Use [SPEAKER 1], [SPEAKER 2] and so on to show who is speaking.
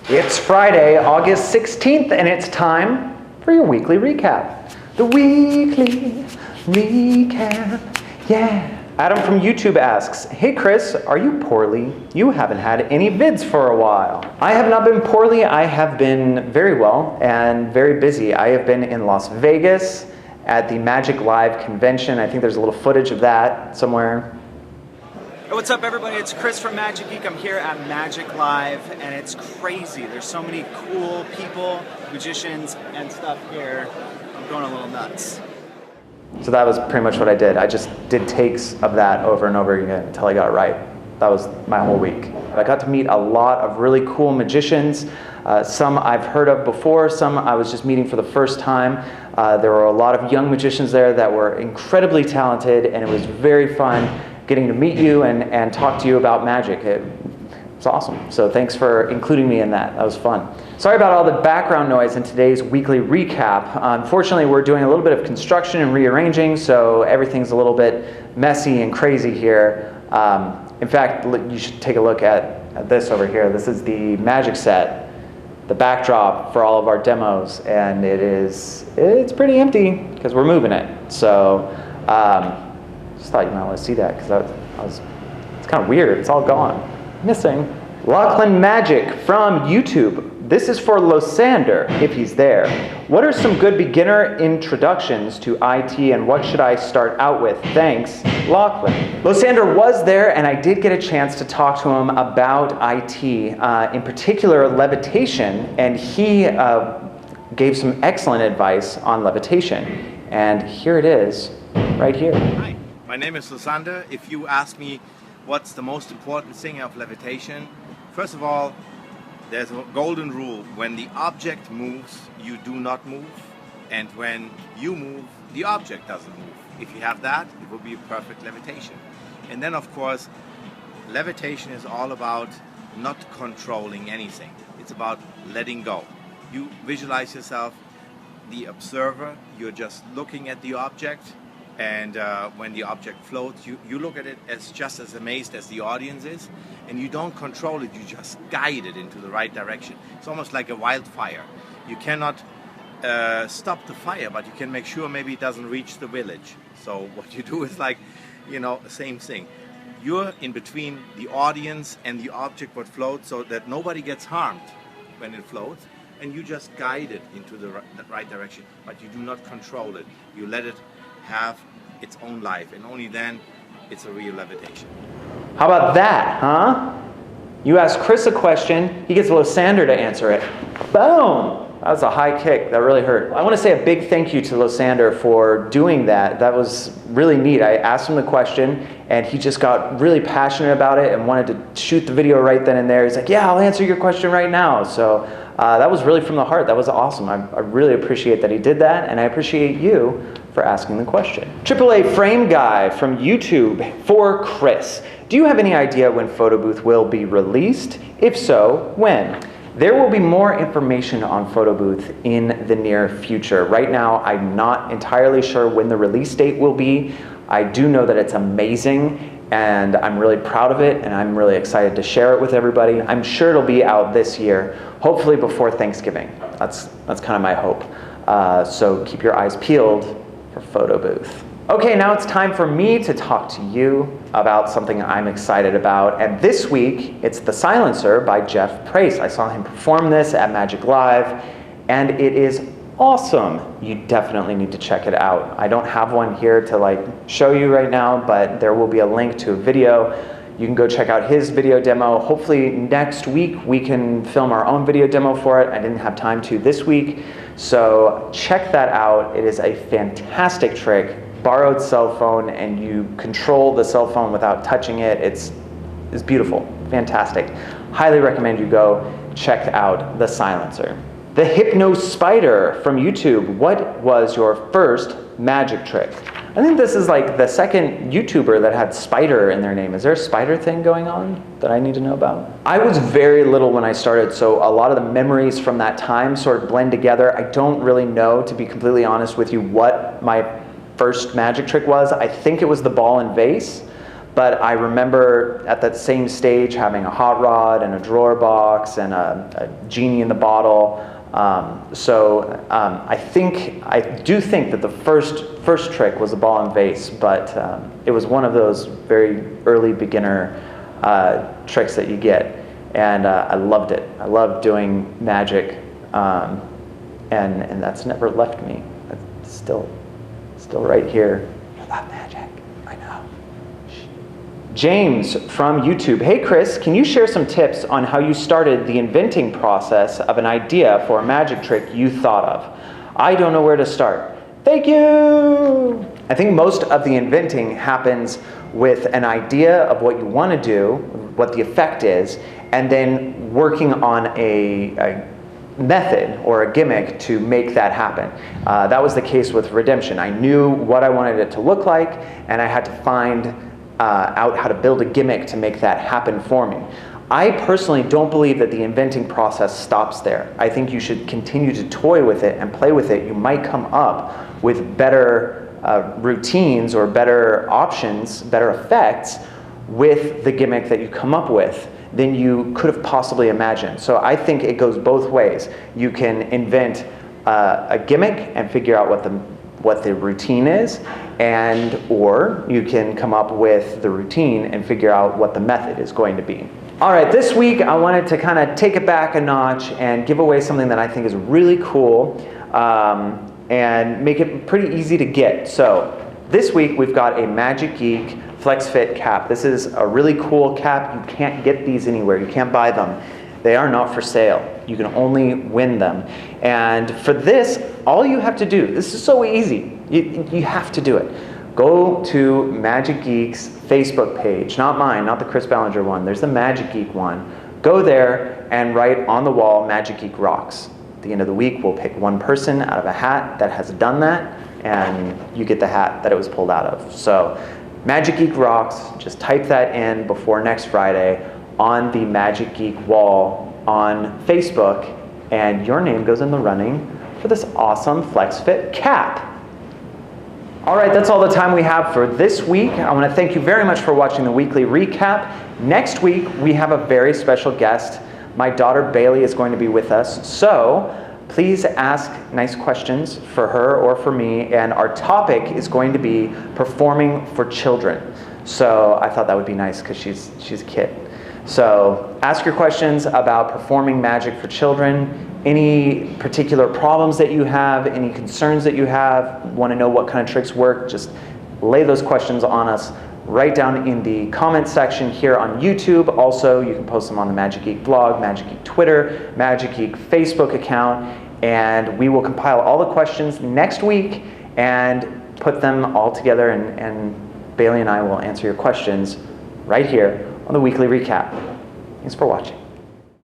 [SPEAKER 1] It's Friday, August 16th, and it's time for your weekly recap. The weekly recap, yeah. Adam from YouTube asks, hey Chris, are you poorly? You haven't had any vids for a while. I have not been poorly. I have been very well and very busy. I have been in Las Vegas at the Magic Live convention. I think there's a little footage of that somewhere.
[SPEAKER 2] Hey, what's up everybody? It's Chris from Magic Geek. I'm here at Magic Live and it's crazy. There's so many cool people, magicians and stuff here. I'm going a little nuts.
[SPEAKER 1] So that was pretty much what I did. I just did takes of that over and over again until I got it right. That was my whole week. I got to meet a lot of really cool magicians. Some I've heard of before, some I was just meeting for the first time. There were a lot of young magicians there that were incredibly talented, and it was very fun getting to meet you and talk to you about magic. It's awesome. So thanks for including me in that. That was fun. Sorry about all the background noise in today's weekly recap. Unfortunately, we're doing a little bit of construction and rearranging, so everything's a little bit messy and crazy here. In fact, you should take a look at this over here. This is the magic set, the backdrop for all of our demos, and it's pretty empty because we're moving it. So just thought you might want to see that because it's kind of weird. It's all gone. Missing. Lachlan Magic from YouTube. This is for Losander, if he's there. What are some good beginner introductions to IT and what should I start out with? Thanks, Lachlan. Losander was there and I did get a chance to talk to him about IT, in particular Levitation, and he gave some excellent advice on Levitation. And here it is, right here.
[SPEAKER 3] Hi, my name is Losander. If you ask me what's the most important thing of Levitation, first of all, there's a golden rule. When the object moves, you do not move. And when you move, the object doesn't move. If you have that, it will be a perfect levitation. And then, of course, levitation is all about not controlling anything. It's about letting go. You visualize yourself the observer. You're just looking at the object. And when the object floats, you look at it as just as amazed as the audience is, and you don't control it, you just guide it into the right direction. It's almost like a wildfire. You cannot stop the fire, but you can make sure maybe it doesn't reach the village. So what you do is like, same thing. You're in between the audience and the object what floats so that nobody gets harmed when it floats, and you just guide it into the right direction, but you do not control it. You let it have its own life, and only then it's a real levitation.
[SPEAKER 1] How about that, huh? You ask Chris a question, he gets Losander to answer it. Boom! That was a high kick. That really hurt. I want to say a big thank you to Losander for doing that. That was really neat. I asked him the question, and he just got really passionate about it and wanted to shoot the video right then and there. He's like, yeah, I'll answer your question right now. So that was really from the heart. That was awesome. I really appreciate that he did that, and I appreciate you for asking the question. AAA Frame Guy from YouTube for Chris. Do you have any idea when Photo Booth will be released? If so, when? There will be more information on Photo Booth in the near future. Right now, I'm not entirely sure when the release date will be. I do know that it's amazing, and I'm really proud of it, and I'm really excited to share it with everybody. I'm sure it'll be out this year, hopefully before Thanksgiving. That's kind of my hope. So keep your eyes peeled for Photo Booth. Okay, now it's time for me to talk to you about something I'm excited about. And this week, it's The Silencer by Jeff Price. I saw him perform this at Magic Live, and it is awesome. You definitely need to check it out. I don't have one here to show you right now, but there will be a link to a video. You can go check out his video demo. Hopefully next week we can film our own video demo for it. I didn't have time to this week. So check that out. It is a fantastic trick. Borrowed cell phone, and you control the cell phone without touching it. It's beautiful, fantastic. Highly recommend you go check out The Silencer. The Hypno Spider from YouTube. What was your first magic trick? I think this is like the second YouTuber that had spider in their name. Is there a spider thing going on that I need to know about? I was very little when I started, so a lot of the memories from that time sort of blend together. I don't really know, to be completely honest with you, what my first magic trick was. I think it was the ball and vase, But I remember at that same stage having a hot rod and a drawer box and a genie in the bottle. I do think that the first trick was a ball and vase, but it was one of those very early beginner tricks that you get, and I loved it. I loved doing magic, and that's never left me. It's still right here. I love magic. I know. James from YouTube. Hey Chris, can you share some tips on how you started the inventing process of an idea for a magic trick you thought of? I don't know where to start. Thank you! I think most of the inventing happens with an idea of what you want to do, what the effect is, and then working on a method or a gimmick to make that happen. That was the case with Redemption. I knew what I wanted it to look like, and I had to find out how to build a gimmick to make that happen for me. I personally don't believe that the inventing process stops there. I think you should continue to toy with it and play with it. You might come up with better routines or better options, better effects with the gimmick that you come up with than you could have possibly imagined. So I think it goes both ways. You can invent a gimmick and figure out what the routine is, or you can come up with the routine and figure out what the method is going to be. All right, this week I wanted to kind of take it back a notch and give away something that I think is really cool and make it pretty easy to get. So this week we've got a Magic Geek Flex Fit cap. This is a really cool cap. You can't get these anywhere. You can't buy them. They are not for sale. You can only win them. And for this, all you have to do, this is so easy. You have to do it. Go to Magic Geek's Facebook page, not mine, not the Chris Ballinger one. There's the Magic Geek one. Go there and write on the wall, Magic Geek Rocks. At the end of the week, we'll pick one person out of a hat that has done that, and you get the hat that it was pulled out of. So Magic Geek Rocks, just type that in before next Friday on the Magic Geek wall on Facebook, and your name goes in the running for this awesome Flex Fit cap. All right, that's all the time we have for this week. I want to thank you very much for watching the weekly recap. Next week, we have a very special guest. My daughter Bailey is going to be with us, so please ask nice questions for her or for me, and our topic is going to be performing for children. So I thought that would be nice because she's a kid. So ask your questions about performing magic for children, any particular problems that you have, any concerns that you have, want to know what kind of tricks work, just lay those questions on us right down in the comment section here on YouTube. Also, you can post them on the Magic Geek blog, Magic Geek Twitter, Magic Geek Facebook account, and we will compile all the questions next week and put them all together, and Bailey and I will answer your questions right here on the weekly recap. Thanks for watching.